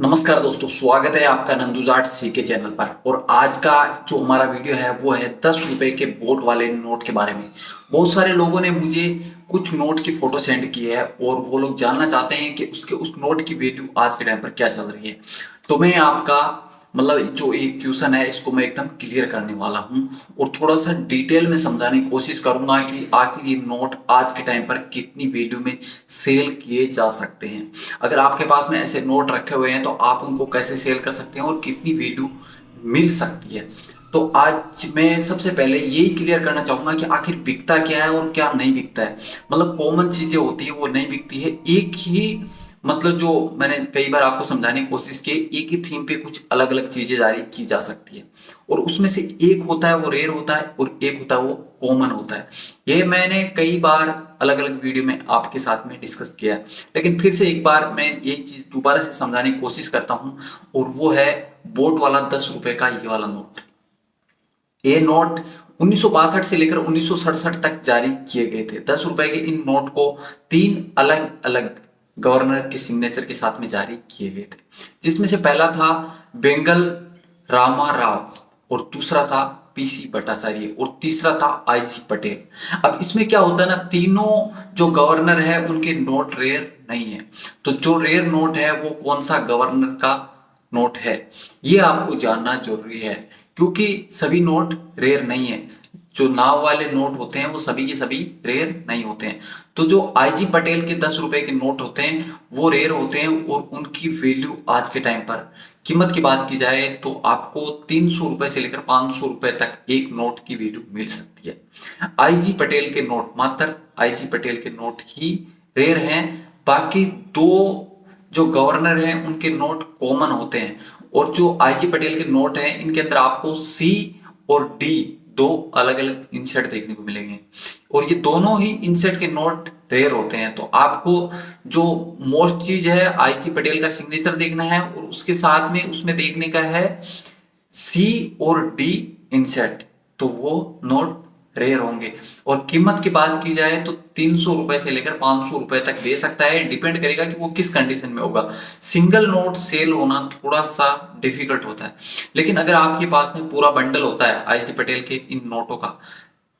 नमस्कार दोस्तों, स्वागत है आपका नंदुजाट सीके चैनल पर। और आज का जो हमारा वीडियो है वो है 10 रुपए के बोट वाले नोट के बारे में। बहुत सारे लोगों ने मुझे कुछ नोट की फोटो सेंड की है और वो लोग जानना चाहते हैं कि उस नोट की वैल्यू आज के टाइम पर क्या चल रही है। तो मैं आपका जो एक क्वेश्चन है इसको मैं एकदम क्लियर करने वाला हूँ और थोड़ा सा डिटेल में समझाने की कोशिश करूंगा कि आखिर ये नोट आज के टाइम पर कितनी वैल्यू में सेल किए जा सकते हैं। अगर आपके पास में ऐसे नोट रखे हुए हैं तो आप उनको कैसे सेल कर सकते हैं और कितनी वैल्यू मिल सकती है। तो आज मैं सबसे पहले यही क्लियर करना चाहूंगा कि आखिर बिकता क्या है और क्या नहीं बिकता है। कॉमन चीजें होती है वो नहीं बिकती है। एक ही जो मैंने कई बार आपको समझाने की कोशिश की, एक ही थीम पे कुछ अलग अलग चीजें जारी की जा सकती है और उसमें से एक होता है वो रेयर होता है और एक होता है वो कॉमन होता है। ये मैंने कई बार अलग अलग वीडियो में आपके साथ में डिस्कस किया है, लेकिन फिर से एक बार मैं यही चीज दोबारा से समझाने की कोशिश करता हूं और वो है बोट वाला 10 रुपए का ये वाला नोट। ये नोट 1962 से लेकर 1967 तक जारी किए गए थे। 10 रुपए के इन नोट को तीन अलग अलग गवर्नर के सिग्नेचर के साथ में जारी किए गए थे, जिसमें से पहला था बेंगल रामा राव और दूसरा था पीसी भट्टाचार्य और तीसरा था आईजी पटेल। अब इसमें क्या होता है ना, तीनों जो गवर्नर है उनके नोट रेयर नहीं है। तो जो रेयर नोट है वो कौन सा गवर्नर का नोट है ये आपको जानना जरूरी है, क्योंकि सभी नोट रेयर नहीं है। जो नाव वाले नोट होते हैं वो सभी के सभी रेयर नहीं होते हैं। तो जो आईजी पटेल के 10 रुपए के नोट होते हैं वो रेयर होते हैं और उनकी वैल्यू आज के टाइम पर कीमत की बात की जाए तो आपको 300 रुपए से लेकर 500 रुपए तक एक नोट की वैल्यू मिल सकती है। आईजी पटेल के नोट, मात्र आईजी पटेल के नोट ही रेयर हैं। बाकी दो जो गवर्नर हैं उनके नोट कॉमन होते हैं और जो आईजी पटेल के नोट हैं इनके अंदर आपको सी और डी दो अलग अलग इंसर्ट देखने को मिलेंगे और ये दोनों ही इंसर्ट के नोट रेयर होते हैं। तो आपको जो मोस्ट चीज है आईजी पटेल का सिग्नेचर देखना है और उसके साथ में उसमें देखने का है सी और डी इंसर्ट, तो वो नोट रेयर होंगे। और कीमत की बात की जाए तो 300 रुपए से लेकर 500 रुपए तक दे सकता है, डिपेंड करेगा कि वो किस कंडीशन में होगा। सिंगल नोट सेल होना थोड़ा सा डिफिकल्ट होता है, लेकिन अगर आपके पास में पूरा बंडल होता है आईजी पटेल के इन नोटों का,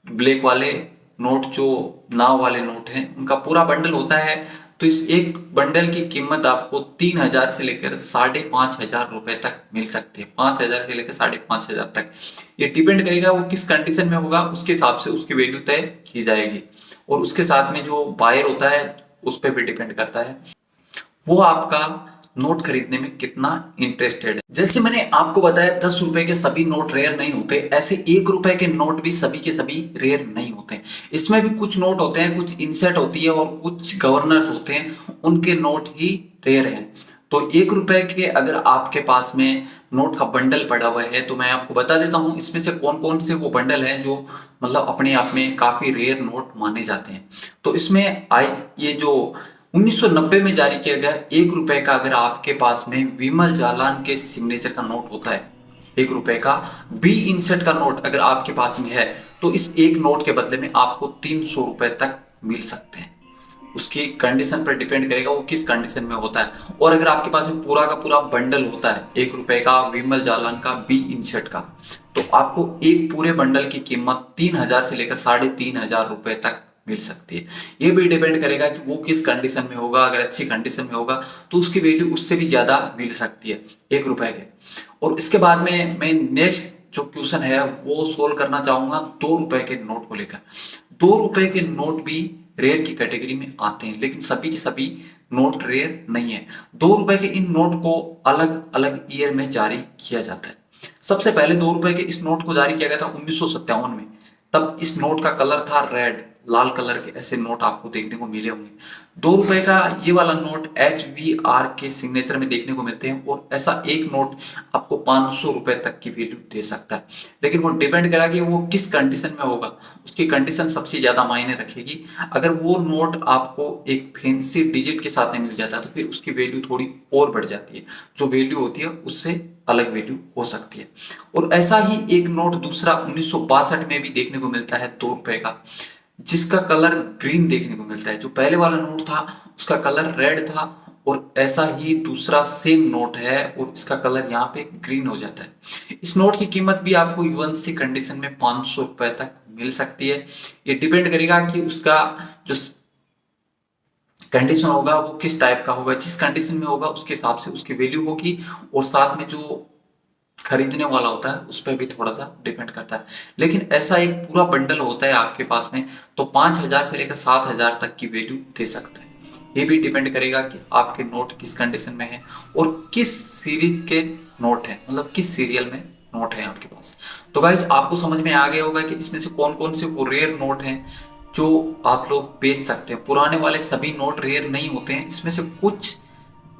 ब्लैक वाले नोट जो नाव वाले नोट हैं उनका पूरा बंडल होता है, तो इस एक बंडल की कीमत आपको 3,000 से लेकर 5,500 रुपए तक मिल सकती है। 5,000 से लेकर 5,500 तक। ये डिपेंड करेगा वो किस कंडीशन में होगा, उसके हिसाब से उसकी वैल्यू तय की जाएगी और उसके साथ में जो बायर होता है उस पर भी डिपेंड करता है वो आपका नोट खरीदने में कितना इंटरेस्टेड है। जैसे मैंने आपको बताया 10 रुपए के सभी नोट रेयर नहीं होते, ऐसे 1 रुपए के नोट भी सभी के सभी रेयर नहीं होते। इसमें भी कुछ नोट होते हैं, कुछ इंसर्ट होती है और कुछ गवर्नर्स होते हैं उनके नोट ही रेयर हैं। तो 1 रुपए के अगर आपके पास में नोट का बंडल पड़ा हुआ है तो मैं आपको बता देता हूं इसमें से कौन कौन से वो बंडल हैं जो अपने आप में काफी रेयर नोट माने जाते हैं। तो इसमें आज ये जो 1990 में जारी किया गया 1 रुपए का, अगर आपके पास में विमल जालान के सिग्नेचर का नोट होता है 1 रुपए का, बी इंसर्ट का नोट अगर आपके पास में है तो इस एक नोट के बदले में आपको 300 रुपए तक मिल सकते हैं। उसकी कंडीशन पर डिपेंड करेगा वो किस कंडीशन में होता है। और अगर आपके पास में पूरा का पूरा बंडल होता है 1 रुपए का विमल जालान का बी इंसर्ट का, तो आपको एक पूरे बंडल की कीमत 3,000 से लेकर 3,500 रुपए तक मिल सकती है। ये भी डिपेंड करेगा कि वो किस कंडीशन में होगा। अगर अच्छी कंडीशन में होगा तो उसकी वैल्यू उससे भी ज्यादा मिल सकती है 1 रुपए के। और इसके बाद में मैं नेक्स्ट जो क्वेश्चन है वो सोल्व करना चाहूंगा 2 रुपए के नोट को लेकर। 2 रुपए के नोट भी रेयर की कैटेगरी में आते हैं, लेकिन सभी के सभी नोट रेयर नहीं है। 2 रुपए के इन नोट को अलग अलग ईयर में जारी किया जाता है। सबसे पहले 2 रुपए के इस नोट को जारी किया गया था 1957 में। तब इस नोट का कलर था रेड, लाल कलर के ऐसे नोट आपको देखने को मिले होंगे। 2 रुपए का ये वाला नोट HVR के सिग्नेचर में देखने को मिलते हैं और ऐसा एक नोट आपको 500 रुपए तक की वैल्यू दे सकता है, लेकिन वो डिपेंड करेगा कि वो किस कंडीशन में होगा। उसकी कंडीशन सबसे ज्यादा मायने रखेगी। अगर वो नोट आपको एक फैंसी डिजिट के साथ में मिल जाता है तो फिर उसकी वैल्यू थोड़ी और बढ़ जाती है, जो वैल्यू होती है उससे अलग वैल्यू हो सकती है। और ऐसा ही एक नोट दूसरा 1962 में भी देखने को मिलता है 2 रुपए का, जिसका कलर ग्रीन देखने को मिलता है। जो पहले वाला नोट था उसका कलर रेड था और ऐसा ही दूसरा सेम नोट है और इसका कलर यहाँ पे ग्रीन हो जाता है। इस नोट की कीमत भी आपको यूएनसी कंडीशन में 500 रुपए तक मिल सकती है। ये डिपेंड करेगा कि उसका जो कंडीशन होगा वो किस टाइप का होगा। जिस कंडीशन में होगा उसके हिसाब से उसकी वैल्यू होगी, और साथ में जो खरीदने वाला होता है उस पर भी थोड़ा सा डिपेंड करता है। लेकिन ऐसा एक पूरा बंडल होता है आपके पास में तो 5,000 से लेकर 7,000 तक की वैल्यू दे सकता है। ये भी डिपेंड करेगा कि आपके नोट किस कंडीशन में है और किस सीरीज के नोट है, मतलब किस सीरियल में नोट है आपके पास। तो गाइज आपको समझ में आ गया होगा कि इसमें से कौन कौन से वो रेयर नोट हैं जो आप लोग बेच सकते हैं। पुराने वाले सभी नोट रेयर नहीं होते हैं, इसमें से कुछ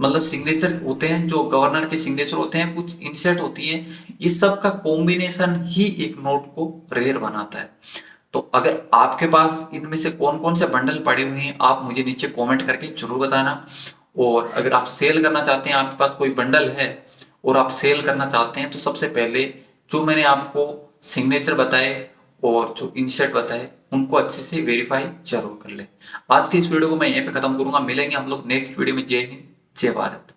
मतलब सिग्नेचर होते हैं जो गवर्नर के सिग्नेचर होते हैं, कुछ इंसर्ट होती है। ये सब का कॉम्बिनेशन ही एक नोट को रेयर बनाता है। तो अगर आपके पास इनमें से कौन कौन से बंडल पड़े हुए हैं आप मुझे नीचे कमेंट करके जरूर बताना। और अगर आप सेल करना चाहते हैं, आपके पास कोई बंडल है और आप सेल करना चाहते हैं, तो सबसे पहले जो मैंने आपको सिग्नेचर बताए और जो इंसर्ट बताए उनको अच्छे से वेरीफाई जरूर कर ले। आज के इस वीडियो को मैं यहीं पे खत्म करूंगा। मिलेंगे हम लोग नेक्स्ट वीडियो में। जय हिंद, जय भारत।